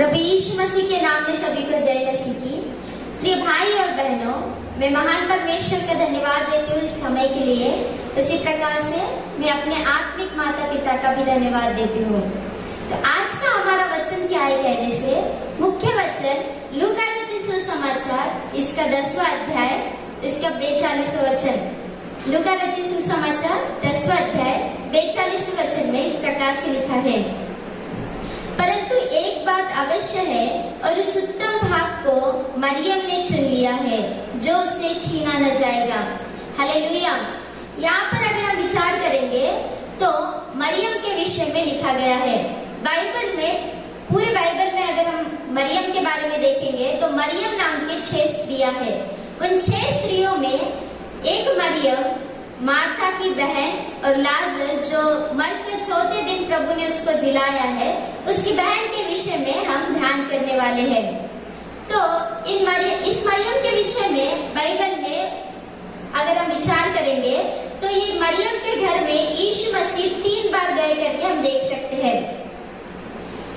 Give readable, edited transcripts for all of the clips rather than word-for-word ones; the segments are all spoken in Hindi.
प्रभु यीशु मसीह के नाम में सभी को जय मसीह की। प्रिय भाई और बहनों, मैं महान परमेश्वर का धन्यवाद देती हूँ इस समय के लिए। उसी प्रकार से मैं अपने आत्मिक माता पिता का भी धन्यवाद देती हूँ। तो आज का हमारा वचन क्या है कहने से, मुख्य वचन लूका रचित सुसमाचार इसका 10वां अध्याय इसका 42वां वचन। लूका रचित सुसमाचार 10वां अध्याय 42वें वचन में इस प्रकार से लिखा है, परंतु एक बात अवश्य है और उस उत्तम भाग को मरियम ने चुन लिया है जो उससे छीना न जाएगा। हालेलुया। यहाँ पर अगर हम विचार करेंगे तो मरियम के विषय में लिखा गया है। बाइबल में, पूरे बाइबल में अगर हम मरियम के बारे में देखेंगे तो मरियम नाम के 6 स्त्रियां हैं। उन 6 स्त्रियों में एक मरियम, मार्था की बहन और लाजर जो मरकर 4थे दिन प्रभु ने उसको जिलाया है, उसकी बहन के विषय में हम ध्यान करने वाले हैं। तो इस मरियम के विषय में बाइबल में अगर हम विचार करेंगे तो ये मरियम के घर में यीशु मसीह 3 बार गए करके हम देख सकते हैं।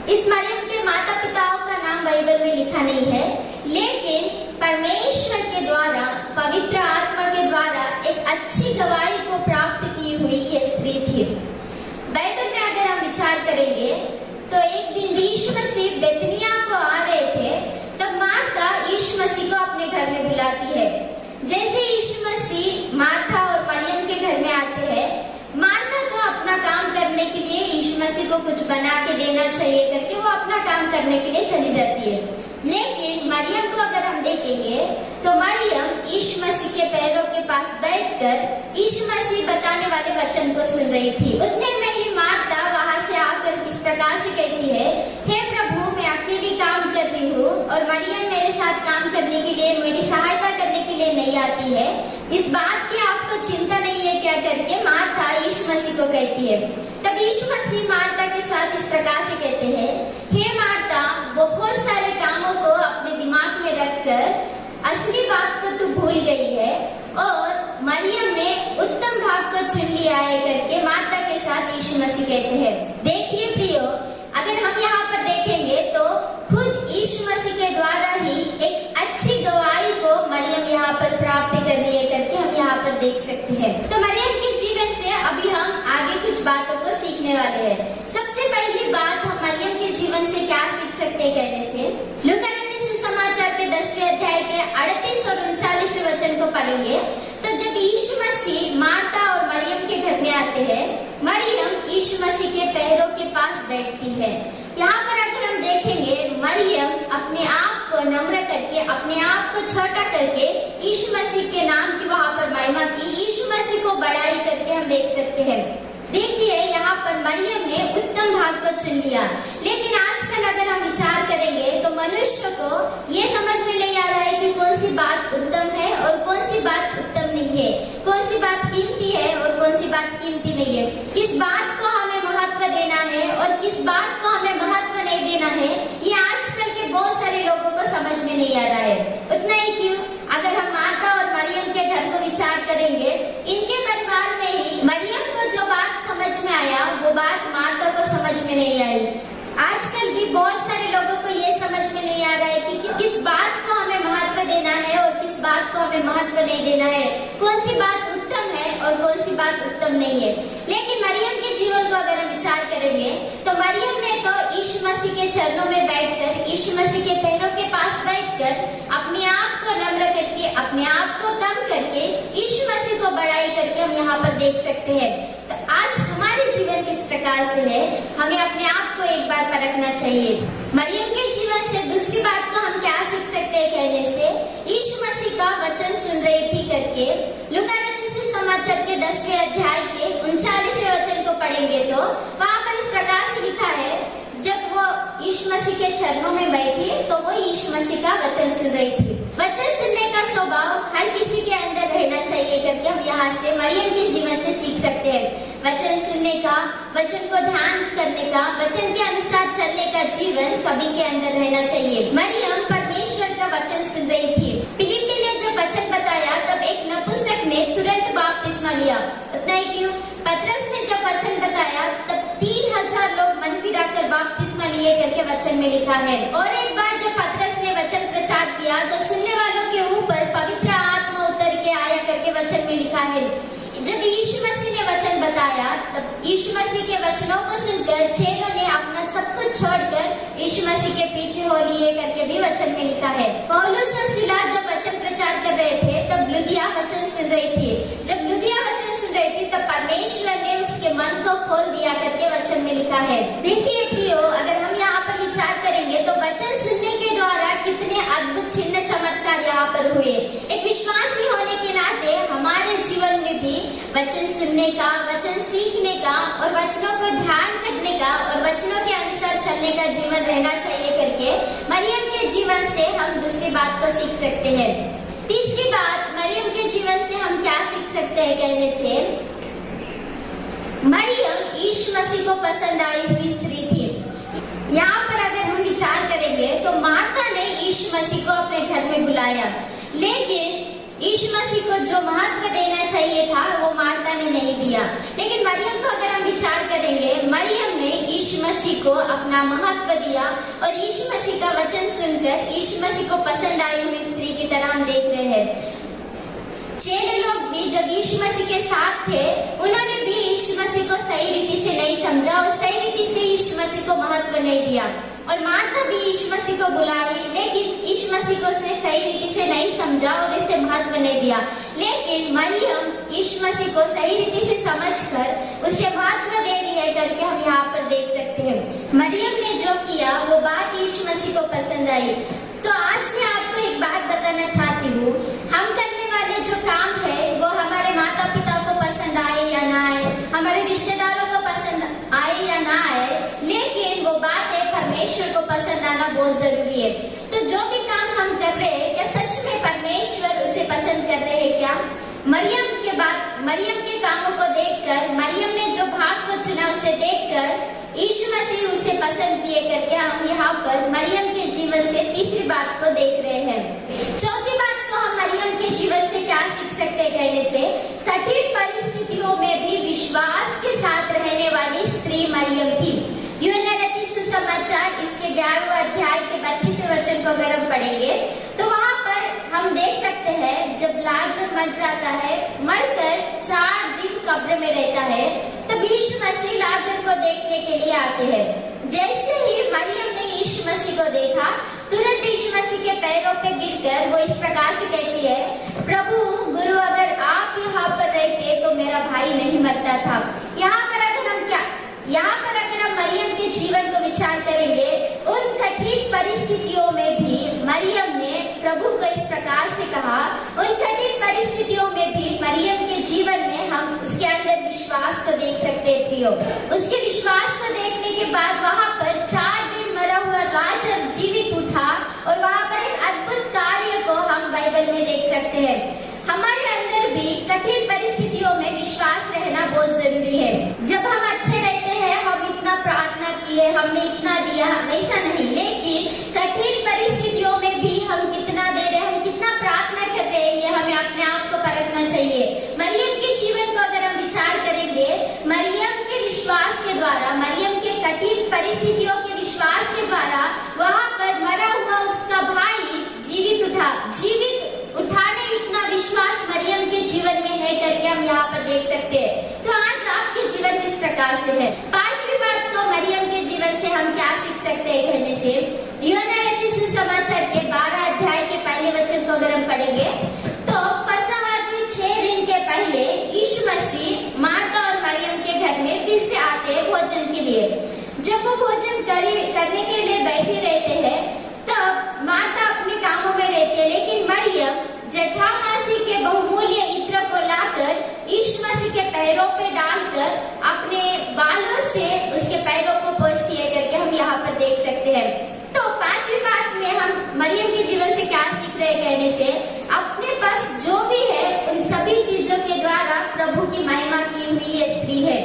इस मरियम के माता पिताओं का नाम बाइबल में लिखा नहीं है, लेकिन परमेश्वर के द्वारा, पवित्र आत्मा के द्वारा एक अच्छी गवाही को प्राप्त की हुई ये स्त्री थी। बाइबल में अगर हम विचार करेंगे तो एक दिन यीशु मसीह बेतनिया को आ रहे थे, तब मार्था यीशु मसीह को अपने घर में बुलाती है। जैसे यीशु मसीह मार्था और मरियम के घर में आते हैं, मार्था तो अपना काम करने के लिए यीशु मसीह को कुछ बना के देना चाहिए करके वो अपना काम करने के लिए चली जाती है। लेकिन मरियम को अगर हम देखेंगे तो मरियम यीशु मसीह के पैरों के पास बैठकर यीशु मसीह बताने वाले वचन को सुन रही थी। उतने में ही मार्था वहां से आकर इस प्रकार से कहती है, हे प्रभु, मैं अकेली काम कर रही हूँ और मरियम मेरे साथ काम करने के लिए, मेरी सहायता करने के लिए नहीं आती है। इस बात की आपको चिंता नहीं है क्या करके मार्था यीशु मसीह को कहती है। तब यीशु मसीह मार्था के साथ इस प्रकार से कहते हैं, हे मार्था, बहुत सारे कामों को अपने दिमाग में रखकर असली बात को तू भूल गई है और मरियम ने उत्तम भाग को चुन लिया है करके मार्था के साथ यीशु मसीह कहते हैं। देखिए प्रियो, अगर हम यहाँ पर देखेंगे तो खुद यीशु मसीह के द्वारा ही एक अच्छी गवाही को मरियम यहाँ पर प्राप्त कर रही है करके हम यहाँ पर देख सकते हैं। तो मरियम के जीवन से अभी हम आगे कुछ बातों को सीखने वाले हैं। सबसे पहली बात हम मरियम के जीवन से क्या सीख सकते हैं कहने से, लूका रचित सुसमाचार के 10वें अध्याय के 38 और 39वें वचन को पढ़ेंगे तो जब यीशु मसीह मार्था और मरियम के घर में आते हैं, मरियम यीशु मसीह के पैरों के पास बैठती है। यहाँ पर अगर हम देखेंगे, मरियम अपने आप को नम्र करके, अपने आप को छोटा करके यीशु मसीह के नाम की वहाँ पर महिमा की, यीशु मसीह को बड़ाई करके हम देख सकते हैं। देखिए यहाँ पर मरियम ने उत्तम भाग को चुन लिया। लेकिन आजकल अगर हम विचार करेंगे तो मनुष्य को ये समझ में नहीं आ रहा है कि कौन सी बात उत्तम है और कौन सी बात उत्तम नहीं है, कौन सी बात कीमती है और कौन सी बात कीमती नहीं है, किस बात को हमें महत्व देना है और किस बात को हमें महत्व नहीं देना है, ये आजकल के बहुत सारे लोगों को समझ में नहीं आ रहा है। उतना ही क्यों, अगर हम मार्था और मरियम के घर को विचार करेंगे, इनके परिवार में ही मरियम को जो बात समझ में आया वो बात मार्था को समझ में नहीं आई। आजकल भी बहुत सारे लोगों को ये समझ में नहीं आ रहा है कि किस बात को हमें महत्व देना है और किस बात को हमें महत्व नहीं देना है, कौन सी बात उत्तम है और कौन सी बात उत्तम नहीं है। लेकिन मरियम के जीवन को अगर हम विचार करेंगे तो मरियम ने तो यीशु मसीह के चरणों में बैठकर, यीशु मसीह के पैरों के पास बैठकर अपने आप को नम्र करके, अपने आप को कम करके यीशु मसीह को बड़ाई करके हम यहाँ पर देख सकते हैं। तो आज हमारे जीवन किस प्रकार से है, हमें अपने आप को एक बार परखना चाहिए। मरियम के जीवन से दूसरी बात को हम क्या सीख सकते हैं कहने से, यीशु मसीह का वचन सुन रही थी करके लूका रचित सुसमाचार के 10वें अध्याय के 39वें वचन को पढ़ेंगे तो वहाँ पर इस प्रकार से लिखा है, जब वो यीशु मसीह के चरणों में बैठी तो वो यीशु मसीह का वचन सुन रही थी। वचन सुनने का स्वभाव हर किसी के अंदर रहना चाहिए करके हम यहाँ से मरियम के जीवन से सीख सकते हैं। वचन सुनने का, वचन को ध्यान करने का, वचन के अनुसार चलने का जीवन सभी के अंदर रहना चाहिए। मरियम परमेश्वर का वचन सुन रही थी। फिलिप्पी ने जब वचन बताया तब एक नपुंसक ने तुरंत बपतिस्मा लिया। उतना ही क्यों, पतरस ने जब वचन बताया तब 3000 लोग मन फिराकर बपतिस्मा चाहिए करके वचन में लिखा है। और एक बार जब पतरस ने वचन प्रचार किया तो सुनने वालों के ऊपर पवित्र आत्मा उतर के आया करके वचन में लिखा है। जब यीशु मसीह ने वचन बताया तब यीशु मसीह के वचनों को सुनकर चेलों ने अपना सब कुछ छोड़कर यीशु मसीह के पीछे हो लिए करके भी वचन में लिखा है। पौलुस और सिलास जब वचन प्रचार कर रहे थे तब लुदिया वचन सुन रही थी। जब लुदिया वचन सुन रही थी तब परमेश्वर ने उसके मन को खोल दिया करके वचन में लिखा है। देखिए प्रियो, अगर हम यहाँ पर विचार करेंगे तो वचन सुनने के द्वारा कितने अद्भुत चिन्ह चमत्कार यहाँ पर हुए। एक विश्वासी होने के नाते हमारे जीवन में भी वचन सुनने का, वचन सीखने का और वचनों को ध्यान करने का और वचनों के अनुसार चलने का जीवन रहना चाहिए करके मरियम के जीवन से हम दूसरी बात को सीख सकते हैं। तीसरी बात, मरियम के जीवन से हम क्या सीख सकते हैं कहने से, मरियम यीशु मसीह को पसंद आई हुई स्त्री थी। यहाँ पर अगर हम विचार करेंगे तो मार्था ने यीशु मसीह को अपने घर में बुलाया, लेकिन यीशु मसीह को जो महत्व देना चाहिए था वो मार्था ने नहीं दिया। लेकिन मरियम को अगर हम विचार करेंगे, मरियम ने यीशु मसीह को अपना महत्व दिया और यीशु मसीह का वचन सुनकर यीशु मसीह को पसंद आई हुई स्त्री की तरह हम देख रहे हैं। चेले लोग भी जब यीशु मसीह के साथ थे उन्होंने भी यीशु मसीह को सही रीति से नहीं समझा और सही रीति से यीशु मसीह को महत्व नहीं दिया। और मार्था भी यीशु मसीह को बुलाई, लेकिन यीशु मसीह को उसने सही रीति से नहीं समझा और इसे महत्व नहीं दिया। लेकिन मरियम यीशु मसीह को सही रीति से समझकर उसे महत्व दे रही है करके हम यहाँ पर देख सकते हैं। मरियम ने जो किया वो बात यीशु मसीह को पसंद आई। तो आज मैं आपको एक बात बताना चाहती हूँ, हम करने वाले जो काम है वो हमारे माता पिता को पसंद आए या ना आए, हमारे रिश्तेदारों को पसंद आए या ना आए, लेकिन वो बातें परमेश्वर को पसंद आना बहुत जरूरी है। तो जो भी काम हम कर रहे हैं, क्या सच में परमेश्वर उसे पसंद कर रहे हैं क्या? मरियम के कामों को देखकर, मरियम ने जो भाग को चुना उसे देखकर यीशु मसीह उसे पसंद किए करके हम यहाँ पर मरियम के जीवन से तीसरी बात को देख रहे हैं। चौथी बात को हम मरियम के जीवन से क्या सीख सकते हैं कहने से, कठिन परिस्थितियों में भी विश्वास के साथ रहने वाली स्त्री मरियम थी। यूहन्ना रचित सुसमाचार इसके 11वें अध्याय के 32वें वचन को अगर हम पढ़ेंगे तो वहाँ पर हम देख सकते हैं जब लाजर मर जाता है, मरकर 4 दिन कब्र में रहता है, तब यीशु मसीह लाजर को देखने के लिए आते हैं। जैसे ही मरियम ने यीशु मसीह को देखा, तुरंत यीशु मसीह के पैरों पे गिरकर वो इस प्रकार से कहती है, प्रभु गुरु अगर आप यहाँ पर रहते तो मेरा भाई नहीं मरता था। यहाँ पर अगर हम मरियम के जीवन को विचार करेंगे, उन कठिन परिस्थितियों में भी मरियम ने प्रभु को इस प्रकार से कहा। उन कठिन परिस्थितियों में भी मरियम के जीवन में हम उसके अंदर विश्वास को देख सकते हैं प्रियो। उसके विश्वास को देखने के बाद वहाँ पर 4 दिन मरा हुआ लाजर जीवित उठा और वहाँ पर एक अद्भुत कार्य को हम बाइबल में देख सकते हैं। हमारे अंदर भी कठिन परिस्थितियों में विश्वास रहना बहुत जरूरी है। जब हम अच्छे रहते हैं, हम इतना प्रार्थना किए, हमने इतना दिया, वैसा नहीं, लेकिन कठिन परिस्थितियों में भी हम कितना दे रहे, हम कितना प्रार्थना कर रहे हैं, ये हमें अपने आप को परखना चाहिए। मरियम के जीवन को अगर हम विचार करेंगे, मरियम के विश्वास के द्वारा, मरियम के कठिन परिस्थितियों के विश्वास के द्वारा वहाँ पर मरा हुआ उसका भाई जीवित उठा। जीवित उठाने इतना विश्वास मरियम के जीवन में है करके हम यहाँ पर देख सकते हैं। तो आज आपके जीवन किस प्रकार से है? 5वीं बात को मरियम के जीवन से हम क्या सीख सकते हैं कहने से, यूहन्ना रचित सुसमाचार के 12 अध्याय के पहले वचन को अगर हम पढ़ेंगे तो फसह के 6 दिन के पहले यीशु मसीह मार्था और मरियम के घर में फिर से आते हैं भोजन के लिए। जब वो भोजन करने के लिए बैठे रहते हैं तब मार्था अपने कामों में रहती है, लेकिन मरियम जटामासी के बहुमूल्य इत्र को लाकर यीशु मसीह के पैरों पे डालकर अपने बालों से उसके पैरों को पोंछती है करके हम यहाँ पर देख सकते हैं। तो 5वीं बात में हम मरियम के जीवन से क्या सीख रहे हैं कहने से, अपने पास जो भी है उन सभी चीजों के द्वारा प्रभु की महिमा की हुई ये स्त्री है।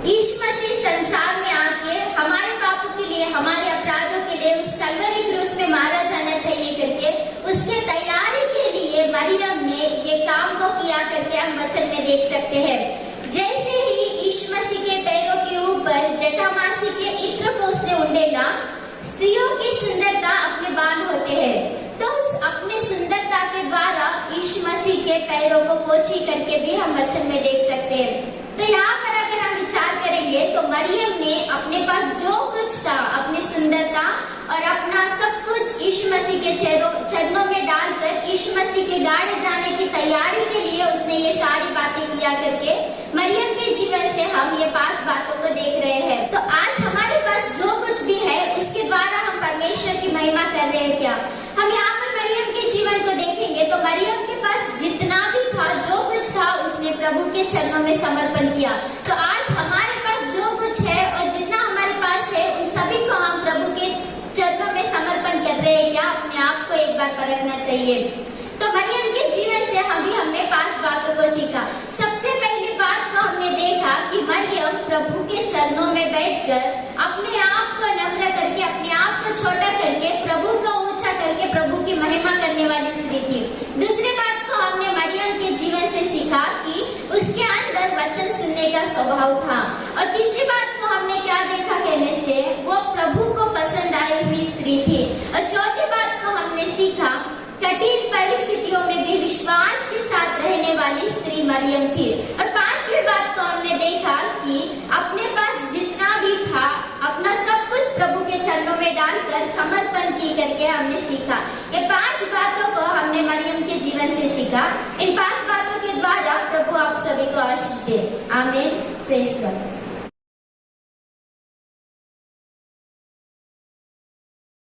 यीशु मसीह संसार में आके हमारे पापों के लिए, हमारे अपराधों के लिए उस कलवरी क्रूस पे मारा जाना चाहिए करके उसके तैयारी के लिए मरियम ने ये काम को किया करके हम वचन में देख सकते हैं। जैसे ही यीशु मसीह के पैरों के ऊपर जटामासी के इत्र को उसने उंडेला, सुंदरता अपने बाल होते हैं। तो उस अपने सुंदरता के द्वारा यीशु मसीह के पैरों को पोछी करके भी हम वचन में देख सकते हैं। तो यहाँ पर अगर हम विचार करेंगे तो मरियम ने अपने पास जो कुछ था, अपनी सुंदरता और अपना सब कुछ यीशु मसीह के चरणों में डालकर यीशु मसीह के गाड़े जाने की तैयारी के लिए उसने ये सारी बातें किया करके मरियम के जीवन से हम ये 5 बातों को देख रहे हैं। तो आज हमारे पास जो कुछ भी है उसके द्वारा हम परमेश्वर की महिमा कर रहे हैं क्या? हम यहाँ पर मरियम के जीवन को देखेंगे तो मरियम के पास जितना भी था, जो कुछ था, उसने प्रभु के चरणों में समर्पण किया। तो आज हमारे पास जो कुछ है और जितना हमारे पास है उन सभी को हम प्रभु के चरणों में समर्पण कर रहे हैं क्या? अपने आप को एक बार परखना चाहिए। तो मरियम के जीवन से हमने 5 बातों को सीखा। सबसे पहली बात को हमने देखा कि मरियम प्रभु के चरणों में बैठकर अपने आप को नम्र करके, अपने आप को छोटा करके, प्रभु को ऊंचा करके प्रभु की महिमा करने वाली स्त्री थी। दूसरी बात को हमने मरियम के जीवन से सीखा कि उसके अंदर वचन सुनने का स्वभाव था। और तीसरी बात को हमने क्या देखा कहने से, वो प्रभु को पसंद आई हुई स्त्री थी। और चौथी बात को हमने सीखा, कठिन परिस्थितियों में भी विश्वास के साथ रहने वाली स्त्री मरियम थी। और 5वीं बात को हमने देखा कि अपने पास जितना भी था, अपना सब कुछ प्रभु के चरणों में डालकर समर्पण की करके हमने सीखा।